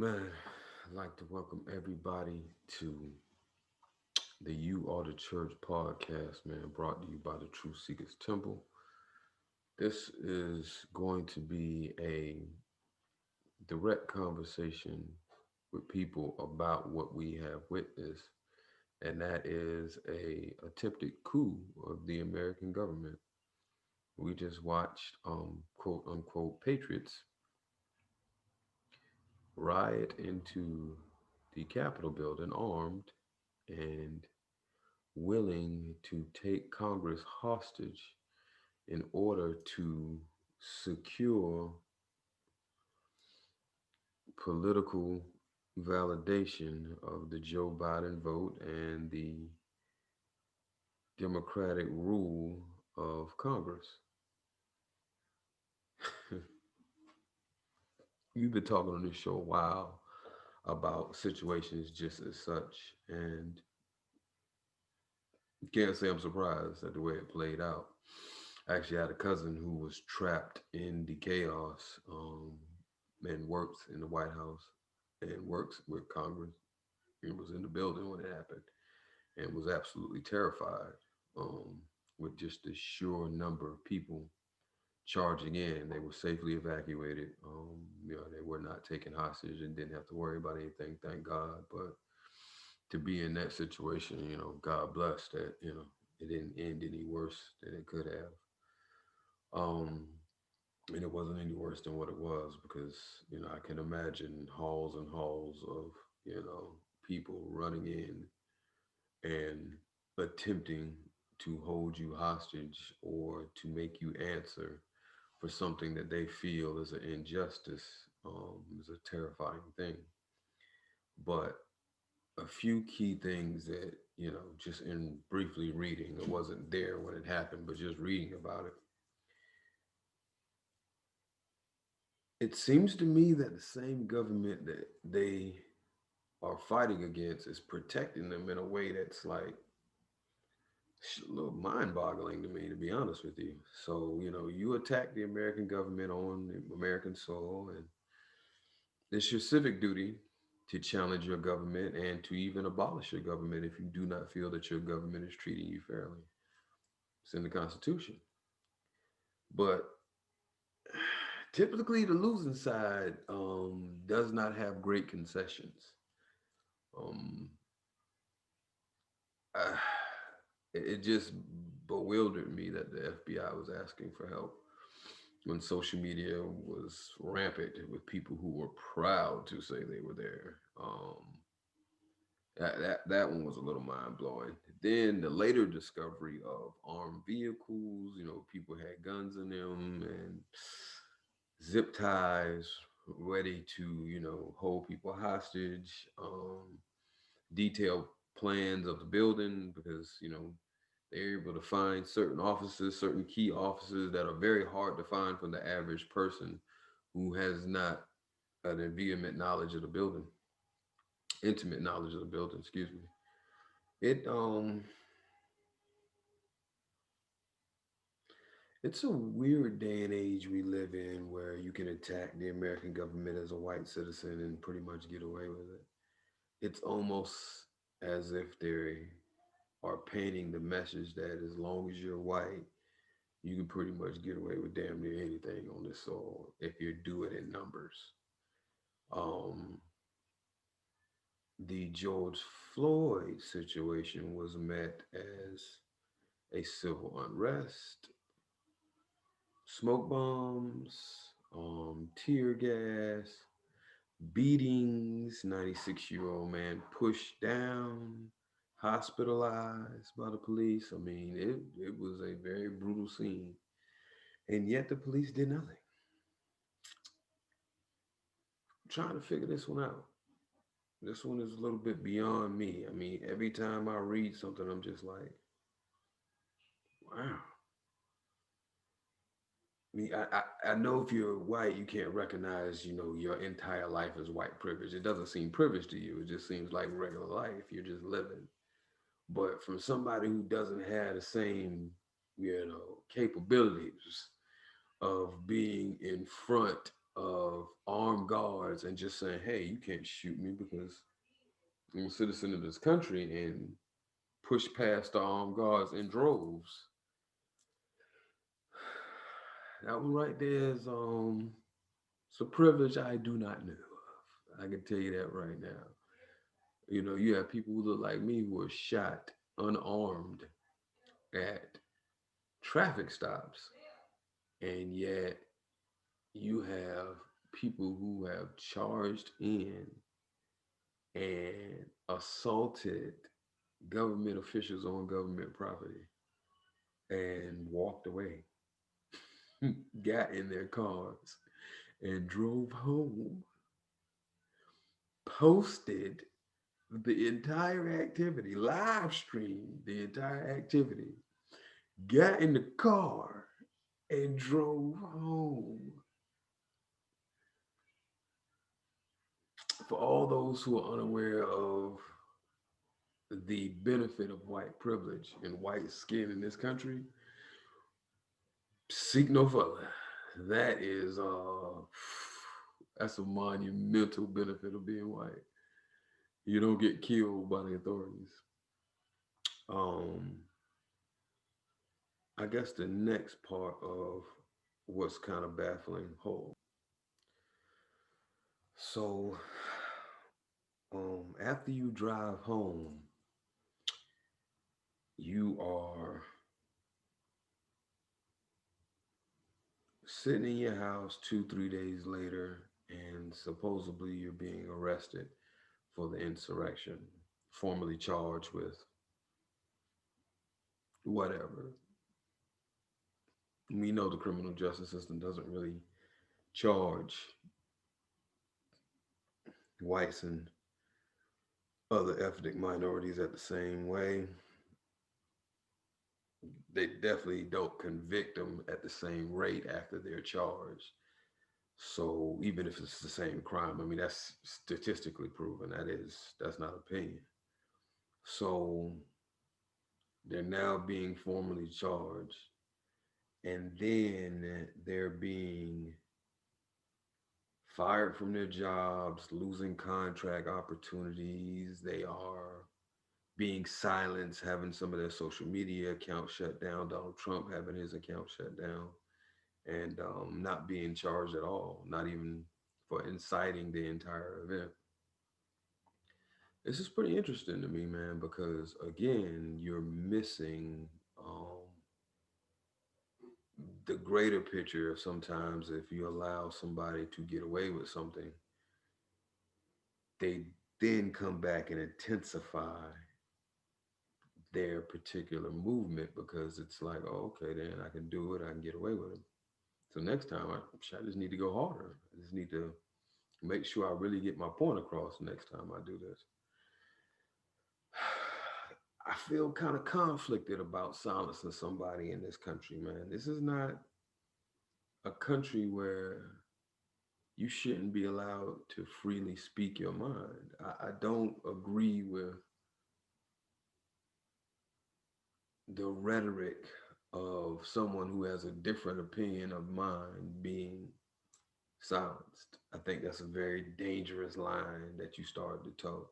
Man, I'd like to welcome everybody to the You Are the Church podcast, man, brought to you by the Truth Seekers Temple. This is going to be a direct conversation with people about what we have witnessed, and that is a attempted coup of the American government. We just watched quote unquote patriots riot into the Capitol building armed and willing to take Congress hostage in order to secure political validation of the Joe Biden vote and the Democratic rule of Congress. You've been talking on this show a while about situations just as such, and can't say I'm surprised at the way it played out. I actually had a cousin who was trapped in the chaos and works in the White House and works with Congress and was in the building when it happened and was absolutely terrified um, with just the sheer number of people charging in. They were safely evacuated. They were not taken hostage and didn't have to worry about anything, thank God. But to be in that situation, God bless that, it didn't end any worse than it could have. Um, and it wasn't any worse than what it was because, I can imagine halls and halls of, people running in and attempting to hold you hostage or to make you answer for something that they feel is an injustice is a terrifying thing. But a few key things that, just in briefly reading, it wasn't there when it happened, but just reading about it, it seems to me that the same government that they are fighting against is protecting them in a way that's like a little mind-boggling to me, to be honest with you. So, you attack the American government on the American soil, and it's your civic duty to challenge your government and to even abolish your government if you do not feel that your government is treating you fairly. It's in the Constitution. But typically, the losing side does not have great concessions. Um, uh, it just bewildered me that the FBI was asking for help when social media was rampant with people who were proud to say they were there. That one was a little mind blowing. Then the later discovery of armed vehicles, people had guns in them and zip ties ready to, hold people hostage. Detailed plans of the building because, they're able to find certain offices, certain key offices that are very hard to find from the average person who has not an vehement knowledge of the building, intimate knowledge of the building, excuse me. It it's a weird day and age we live in where you can attack the American government as a white citizen and pretty much get away with it. It's almost as if they are painting the message that as long as you're white, you can pretty much get away with damn near anything on this soil if you do it in numbers. Um, the George Floyd situation was met as a civil unrest, smoke bombs, tear gas, beatings, 96-year-old man pushed down, hospitalized by the police. I mean, it was a very brutal scene. And yet the police did nothing. I'm trying to figure this one out. This one is a little bit beyond me. I mean, every time I read something, I'm just like, wow. I mean, I know if you're white, you can't recognize, your entire life as white privilege. It doesn't seem privilege to you. It just seems like regular life. You're just living. But from somebody who doesn't have the same, capabilities of being in front of armed guards and just saying, hey, you can't shoot me because I'm a citizen of this country, and push past the armed guards in droves. That one right there is it's a privilege I do not know of. I can tell you that right now. You know, you have people who look like me who are shot unarmed at traffic stops, and yet you have people who have charged in and assaulted government officials on government property and walked away, got in their cars and drove home, posted the entire activity, live streamed the entire activity, got in the car and drove home. For all those who are unaware of the benefit of white privilege and white skin in this country, seek no further. That is that's a monumental benefit of being white. You don't get killed by the authorities. Um, I guess the next part of what's kind of baffling whole. So, after you drive home, you are sitting in your house 2, 3 days later, and supposedly you're being arrested for the insurrection, formally charged with whatever. We know the criminal justice system doesn't really charge whites and other ethnic minorities at the same way. They definitely don't convict them at the same rate after they're charged. So even if it's the same crime, I mean that's statistically proven. That's not opinion. So they're now being formally charged, and then they're being fired from their jobs, losing contract opportunities. They are being silenced, having some of their social media accounts shut down. Donald Trump having his account shut down, and not being charged at all, not even for inciting the entire event. This is pretty interesting to me, man, because again, you're missing the greater picture of sometimes if you allow somebody to get away with something, they then come back and intensify their particular movement because it's like, oh, okay, then I can do it, I can get away with it. So next time, I just need to go harder. I just need to make sure I really get my point across next time I do this. I feel kind of conflicted about silencing somebody in this country, man. This is not a country where you shouldn't be allowed to freely speak your mind. I don't agree with the rhetoric of someone who has a different opinion of mine being silenced. I think that's a very dangerous line that you started to toe.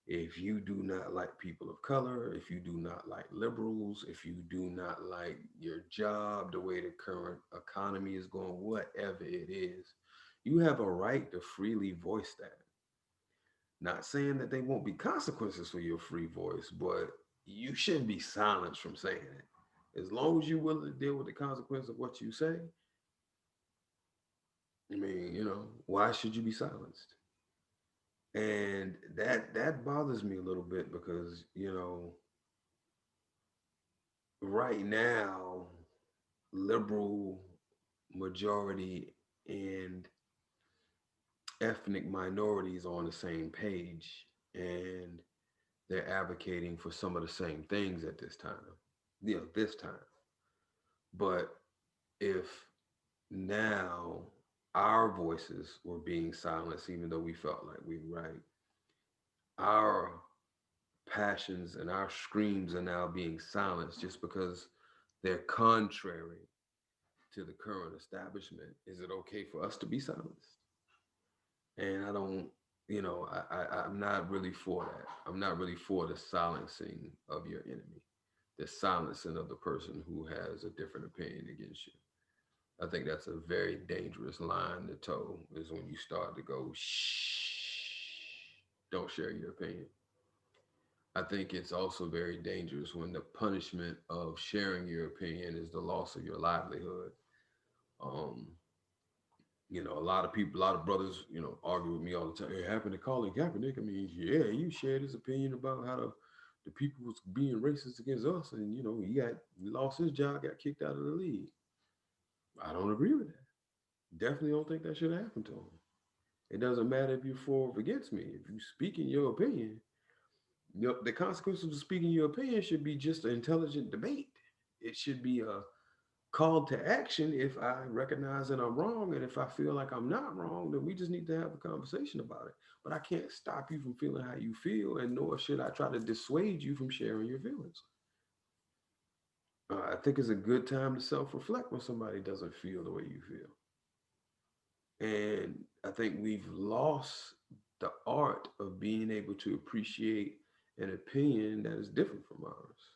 If you do not like people of color, if you do not like liberals, if you do not like your job, the way the current economy is going, whatever it is, you have a right to freely voice that. Not saying that they won't be consequences for your free voice, but you shouldn't be silenced from saying it. As long as you're willing to deal with the consequence of what you say, I mean, why should you be silenced? And that bothers me a little bit because, right now, liberal majority and ethnic minorities are on the same page, and they're advocating for some of the same things at this time. This time. But if now our voices were being silenced, even though we felt like we were right, our passions and our screams are now being silenced just because they're contrary to the current establishment. Is it okay for us to be silenced? And I don't, I'm not really for that. I'm not really for the silencing of your enemy, the silencing of the person who has a different opinion against you. I think that's a very dangerous line to toe, is when you start to go, shh, don't share your opinion. I think it's also very dangerous when the punishment of sharing your opinion is the loss of your livelihood. Um, a lot of people, a lot of brothers, argue with me all the time. It happened to Colin Kaepernick. I mean, yeah, you shared his opinion about how the people was being racist against us, and he lost his job, got kicked out of the league. I don't agree with that. Definitely don't think that should happen to him. It doesn't matter if you're for or against me. If you speak in your opinion, the consequences of speaking your opinion should be just an intelligent debate. It should be a call to action if I recognize that I'm wrong, and if I feel like I'm not wrong, then we just need to have a conversation about it. But I can't stop you from feeling how you feel, and nor should I try to dissuade you from sharing your feelings. I think it's a good time to self-reflect when somebody doesn't feel the way you feel. And I think we've lost the art of being able to appreciate an opinion that is different from ours.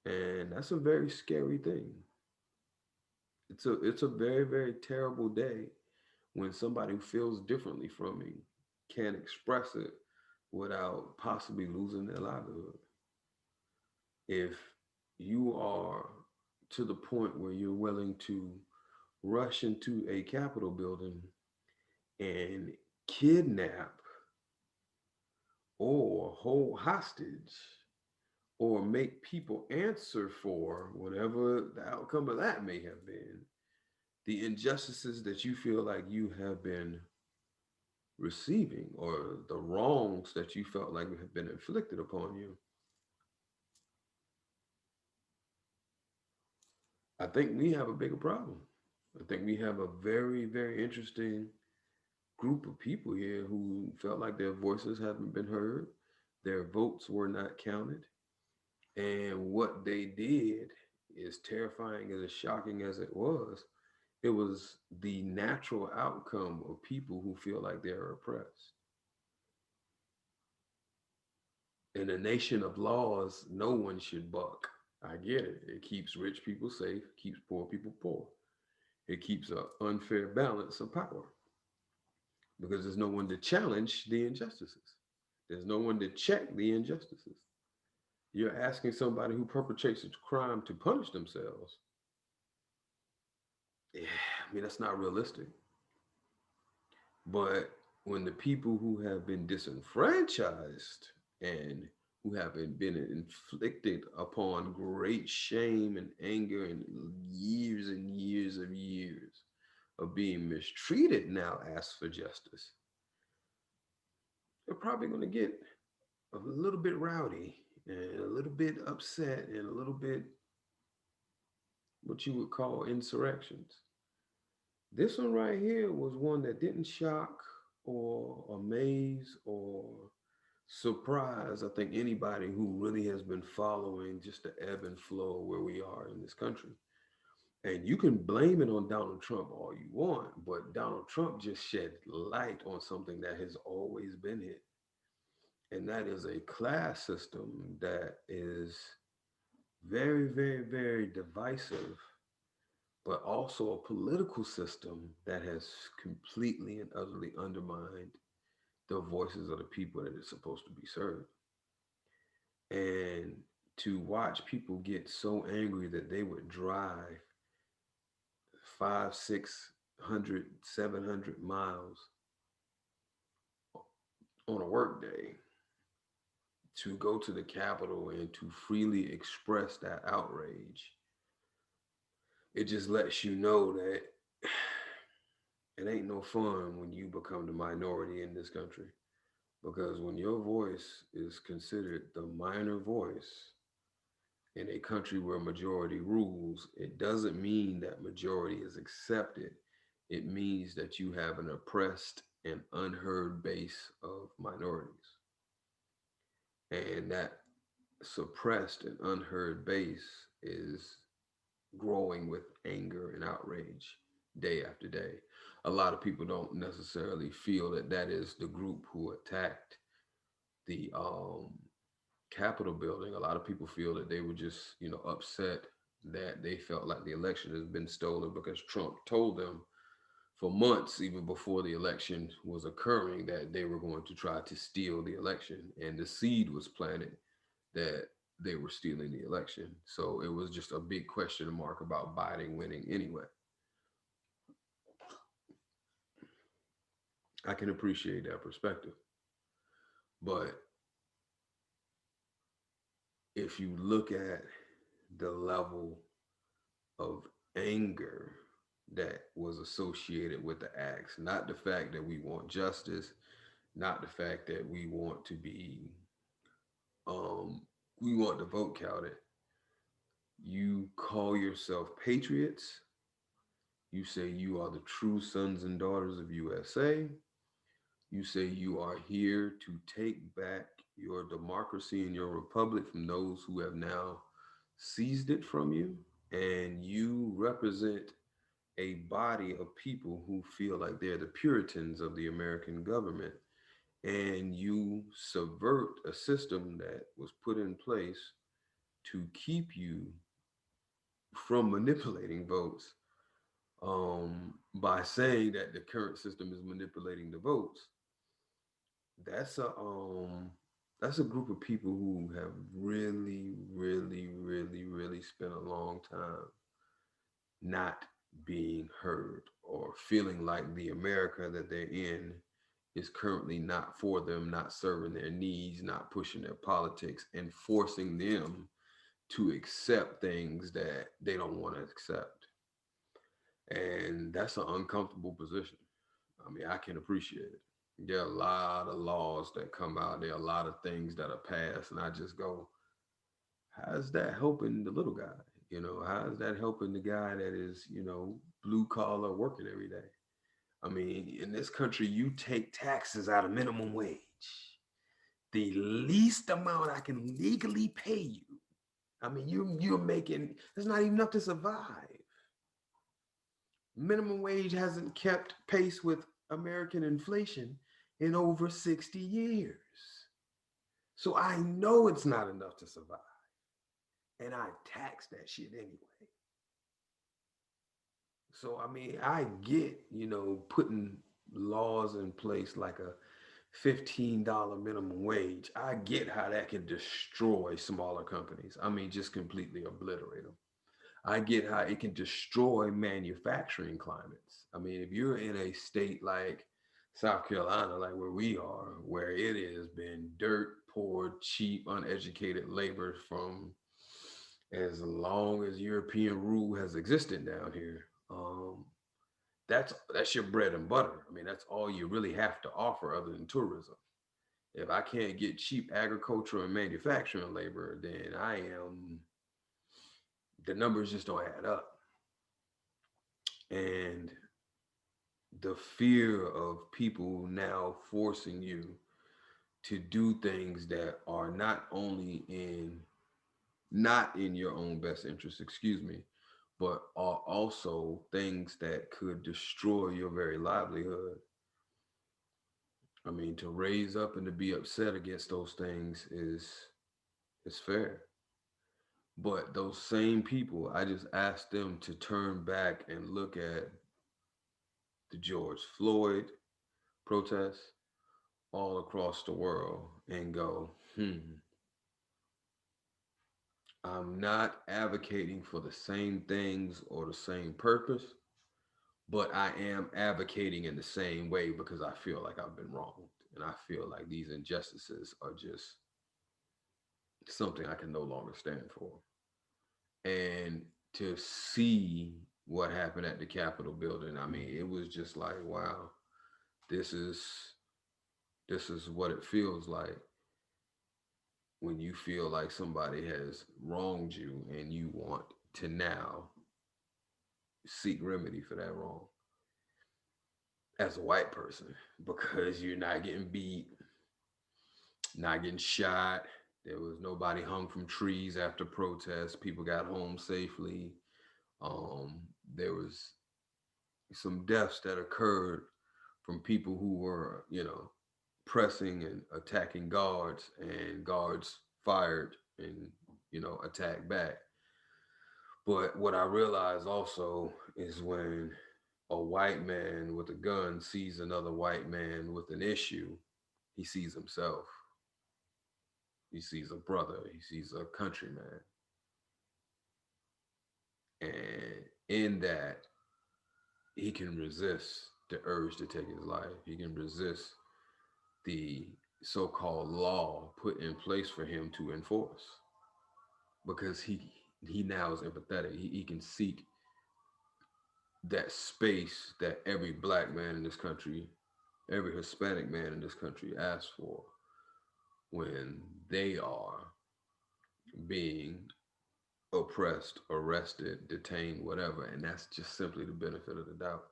And that's a very scary thing. It's a very, very terrible day when somebody who feels differently from me can't express it without possibly losing their livelihood. If you are to the point where you're willing to rush into a Capitol building and kidnap or hold hostage or make people answer for whatever the outcome of that may have been, the injustices that you feel like you have been receiving, or the wrongs that you felt like have been inflicted upon you, I think we have a bigger problem. I think we have a very, very interesting group of people here who felt like their voices haven't been heard, their votes were not counted, and what they did is terrifying and as shocking as it was. It was the natural outcome of people who feel like they're oppressed. In a nation of laws, no one should buck. I get it. It keeps rich people safe, keeps poor people poor. It keeps an unfair balance of power because there's no one to challenge the injustices. There's no one to check the injustices. You're asking somebody who perpetrates a crime to punish themselves. Yeah, I mean, that's not realistic. But when the people who have been disenfranchised and who have been inflicted upon great shame and anger and years of being mistreated now ask for justice, they're probably going to get a little bit rowdy and a little bit upset and a little bit what you would call insurrections. This one right here was one that didn't shock or amaze or surprise, I think, anybody who really has been following just the ebb and flow where we are in this country. And you can blame it on Donald Trump all you want, but Donald Trump just shed light on something that has always been here. And that is a class system that is very, very, very divisive, but also a political system that has completely and utterly undermined the voices of the people that is supposed to be served. And to watch people get so angry that they would drive five, 600, 700 miles on a work day to go to the Capitol and to freely express that outrage, it just lets you know that it ain't no fun when you become the minority in this country. Because when your voice is considered the minor voice in a country where majority rules, it doesn't mean that majority is accepted. It means that you have an oppressed and unheard base of minorities. And that suppressed and unheard base is growing with anger and outrage day after day. A lot of people don't necessarily feel that that is the group who attacked the Capitol building. A lot of people feel that they were just, upset that they felt like the election has been stolen because Trump told them for months, even before the election was occurring, that they were going to try to steal the election. And the seed was planted that they were stealing the election. So it was just a big question mark about Biden winning anyway. I can appreciate that perspective. But if you look at the level of anger that was associated with the acts, not the fact that we want justice, not the fact that um, we want the vote counted. You call yourself patriots. You say you are the true sons and daughters of USA. You say you are here to take back your democracy and your republic from those who have now seized it from you. And you represent a body of people who feel like they're the Puritans of the American government. And you subvert a system that was put in place to keep you from manipulating votes, by saying that the current system is manipulating the votes. That's a group of people who have really, really, really, really spent a long time not being heard, or feeling like the America that they're in is currently not for them, not serving their needs, not pushing their politics, and forcing them to accept things that they don't want to accept. And that's an uncomfortable position. I mean, I can appreciate it. There are a lot of laws that come out. There are a lot of things that are passed, and I just go, how's that helping the little guy? How's that helping the guy that is, blue collar working every day? I mean, in this country, you take taxes out of minimum wage. The least amount I can legally pay you. I mean, you're making, it's not even enough to survive. Minimum wage hasn't kept pace with American inflation in over 60 years. So I know it's not enough to survive. And I tax that shit anyway. So, I mean, I get, putting laws in place like a $15 minimum wage. I get how that can destroy smaller companies. I mean, just completely obliterate them. I get how it can destroy manufacturing climates. I mean, if you're in a state like South Carolina, like where we are, where it has been dirt, poor, cheap, uneducated labor from as long as European rule has existed down here, that's your bread and butter. I mean, that's all you really have to offer other than tourism. If I can't get cheap agricultural and manufacturing labor, then the numbers just don't add up. And the fear of people now forcing you to do things that are not in your own best interest, excuse me, but are also things that could destroy your very livelihood. I mean, to raise up and to be upset against those things is fair. But those same people, I just asked them to turn back and look at the George Floyd protests all across the world and go, I'm not advocating for the same things or the same purpose, but I am advocating in the same way because I feel like I've been wronged. And I feel like these injustices are just something I can no longer stand for. And to see what happened at the Capitol building, I mean, it was just like, wow, this is this is what it feels like when you feel like somebody has wronged you and you want to now seek remedy for that wrong as a white person, because you're not getting beat, not getting shot. There was nobody hung from trees after protests. People got home safely. There was some deaths that occurred from people who were, pressing and attacking guards, and guards fired and, attacked back. But what I realized also is when a white man with a gun sees another white man with an issue, he sees himself. He sees a brother. He sees a countryman. And in that, he can resist the urge to take his life. He can resist the so-called law put in place for him to enforce, because he now is empathetic. He can seek that space that every black man in this country, every Hispanic man in this country asks for when they are being oppressed, arrested, detained, whatever. And that's just simply the benefit of the doubt.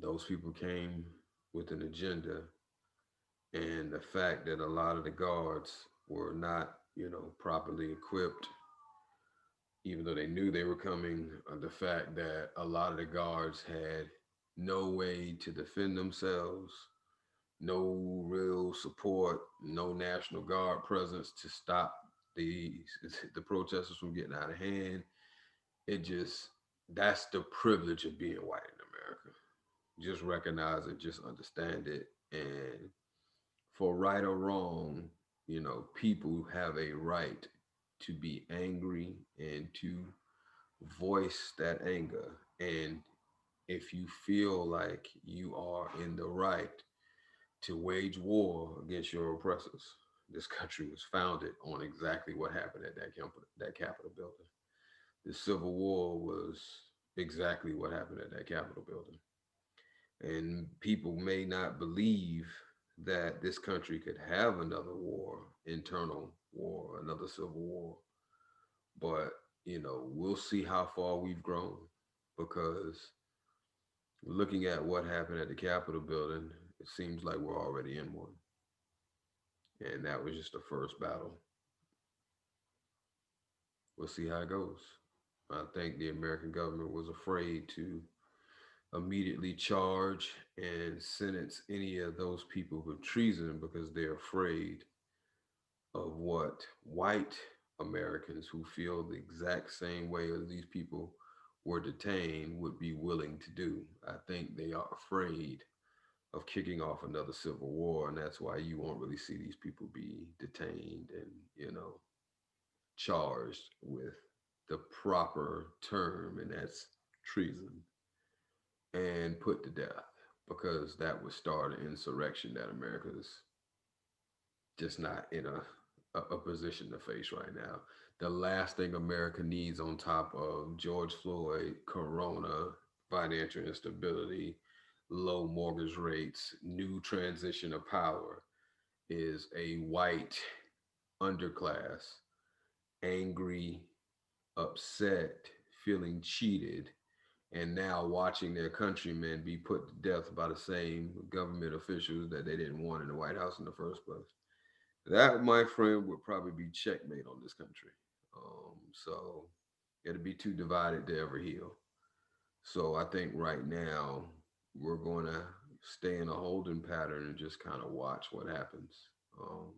Those people came with an agenda, and the fact that a lot of the guards were not, properly equipped, even though they knew they were coming, the fact that a lot of the guards had no way to defend themselves, no real support, no National Guard presence to stop the the protesters from getting out of hand. It just That's the privilege of being white in America. Just recognize it, just understand it, and for right or wrong, people have a right to be angry and to voice that anger. And if you feel like you are in the right to wage war against your oppressors, this country was founded on exactly what happened at that Capitol building. The Civil War was exactly what happened at that Capitol building. And people may not believe that this country could have another war, internal war, another civil war. But, we'll see how far we've grown, because looking at what happened at the Capitol building, it seems like we're already in one. And that was just the first battle. We'll see how it goes. I think the American government was afraid to immediately charge and sentence any of those people with treason, because they're afraid of what white Americans who feel the exact same way as these people were detained would be willing to do. I think they are afraid of kicking off another civil war, and that's why you won't really see these people be detained and, charged with the proper term, and that's treason, and put to death, because that would start an insurrection that America's just not in a position to face right now. The last thing America needs, on top of George Floyd, Corona, financial instability, low mortgage rates, new transition of power, is a white underclass, angry, upset, feeling cheated, and now watching their countrymen be put to death by the same government officials that they didn't want in the White House in the first place. That, my friend, would probably be checkmate on this country. So it'd be too divided to ever heal. So I think right now we're going to stay in a holding pattern and just kind of watch what happens. Um,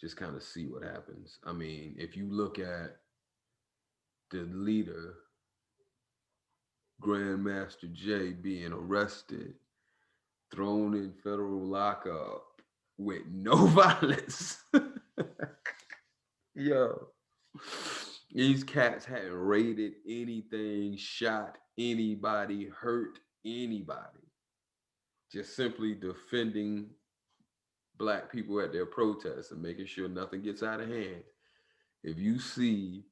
just kind of see what happens. I mean, if you look at the leader, Grandmaster Jay, being arrested, thrown in federal lockup with no violence. Yo, these cats hadn't raided anything, shot anybody, hurt anybody. Just simply defending black people at their protests and making sure nothing gets out of hand. If you see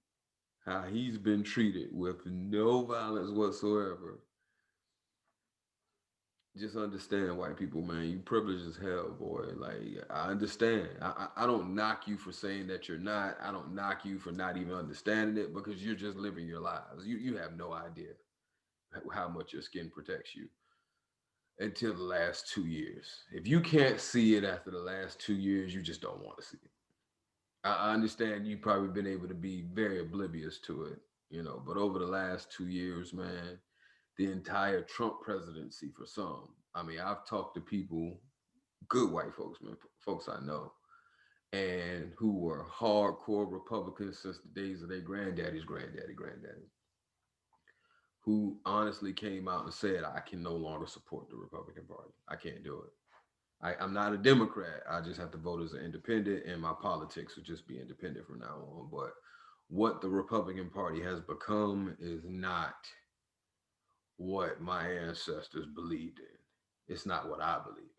how he's been treated with no violence whatsoever, just understand, white people, man, you privileged as hell, boy. Like, I understand. I don't knock you for saying that you're not. I don't knock you for not even understanding it, because you're just living your lives. You have no idea how much your skin protects you until the last 2 years. If you can't see it after the last 2 years, you just don't want to see it. I understand you've probably been able to be very oblivious to it, But over the last 2 years, man, the entire Trump presidency for some. I mean, I've talked to people, good white folks, man, folks I know, and who were hardcore Republicans since the days of their granddaddy, who honestly came out and said, I can no longer support the Republican Party. I can't do it. I'm not a Democrat. I just have to vote as an independent, and my politics will just be independent from now on. But what the Republican Party has become is not what my ancestors believed in. It's not what I believe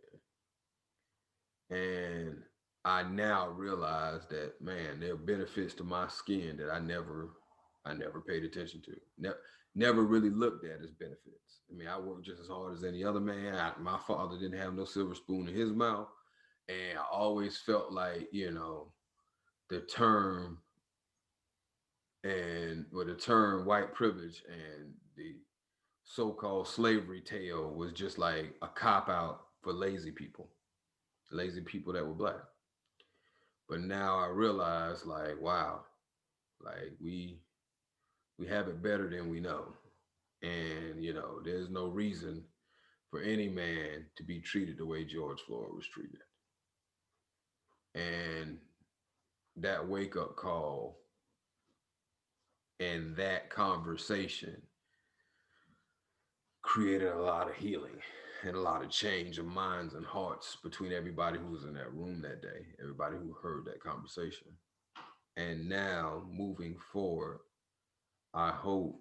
in. And I now realize that, man, there are benefits to my skin that I never paid attention to. Never really looked at as benefits. I mean, I work just as hard as any other man. My father didn't have no silver spoon in his mouth. And I always felt like, the term the term white privilege and the so-called slavery tale was just like a cop out for lazy people that were black. But now I realize, like, wow, like we have it better than we know. And there's no reason for any man to be treated the way George Floyd was treated. And that wake up call and that conversation created a lot of healing and a lot of change of minds and hearts between everybody who was in that room that day, everybody who heard that conversation. And now moving forward, I hope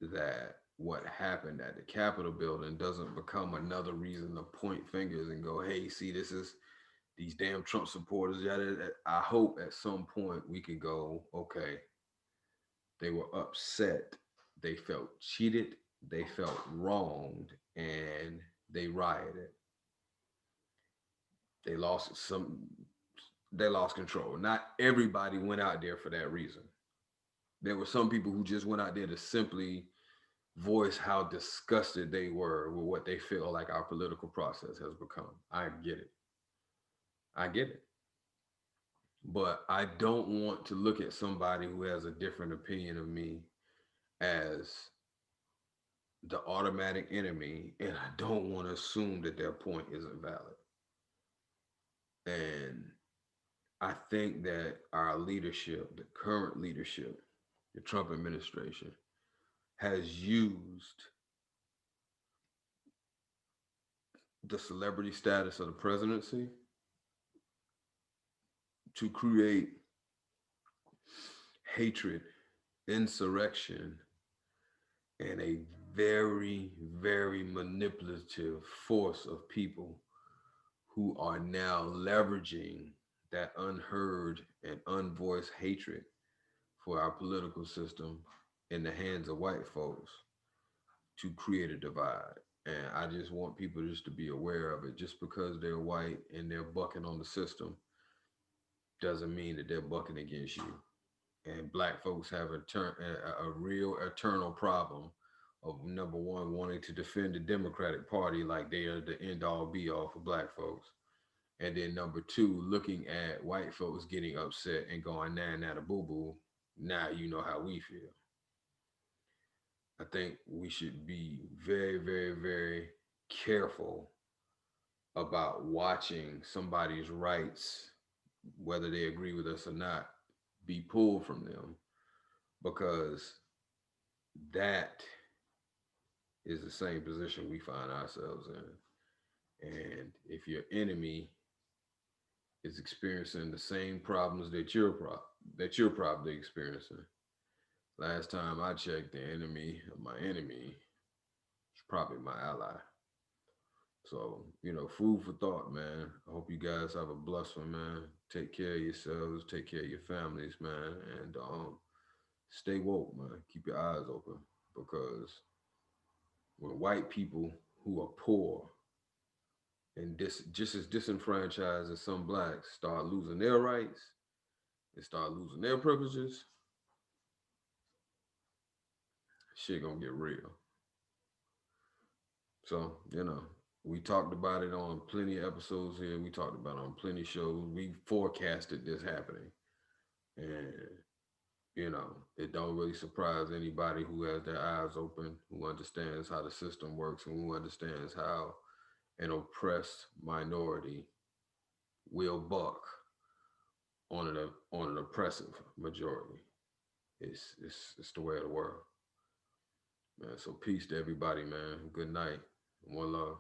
that what happened at the Capitol building doesn't become another reason to point fingers and go, hey, see, this is these damn Trump supporters. I hope at some point we can go, okay, they were upset, they felt cheated, they felt wronged, and they rioted. They lost some. They lost control. Not everybody went out there for that reason. There were some people who just went out there to simply voice how disgusted they were with what they feel like our political process has become. I get it. I get it. But I don't want to look at somebody who has a different opinion of me as the automatic enemy, and I don't want to assume that their point isn't valid. And I think that our leadership, the current leadership, the Trump administration, has used the celebrity status of the presidency to create hatred, insurrection, and a very, very manipulative force of people who are now leveraging that unheard and unvoiced hatred for our political system in the hands of white folks to create a divide. And I just want people just to be aware of it. Just because they're white and they're bucking on the system doesn't mean that they're bucking against you. And black folks have a real eternal problem of, number one, wanting to defend the Democratic Party like they are the end all be all for black folks. And then number two, looking at white folks getting upset and going, nah, nah, the boo boo. Now you know how we feel. I think we should be very, very, very careful about watching somebody's rights, whether they agree with us or not, be pulled from them, because that is the same position we find ourselves in. And if your enemy is experiencing the same problems that you're probably experiencing, last time I checked, the enemy of my enemy is probably my ally. So, food for thought, man. I hope you guys have a blessed one, man. Take care of yourselves, take care of your families, man, and stay woke, man. Keep your eyes open, because when white people who are poor and just as disenfranchised as some blacks start losing their rights and start losing their privileges, shit gonna get real. So, we talked about it on plenty of episodes here. We talked about it on plenty of shows. We forecasted this happening. And It don't really surprise anybody who has their eyes open, who understands how the system works, and who understands how an oppressed minority will buck on an oppressive majority. It's the way of the world, man. So peace to everybody, man. Good night. One love.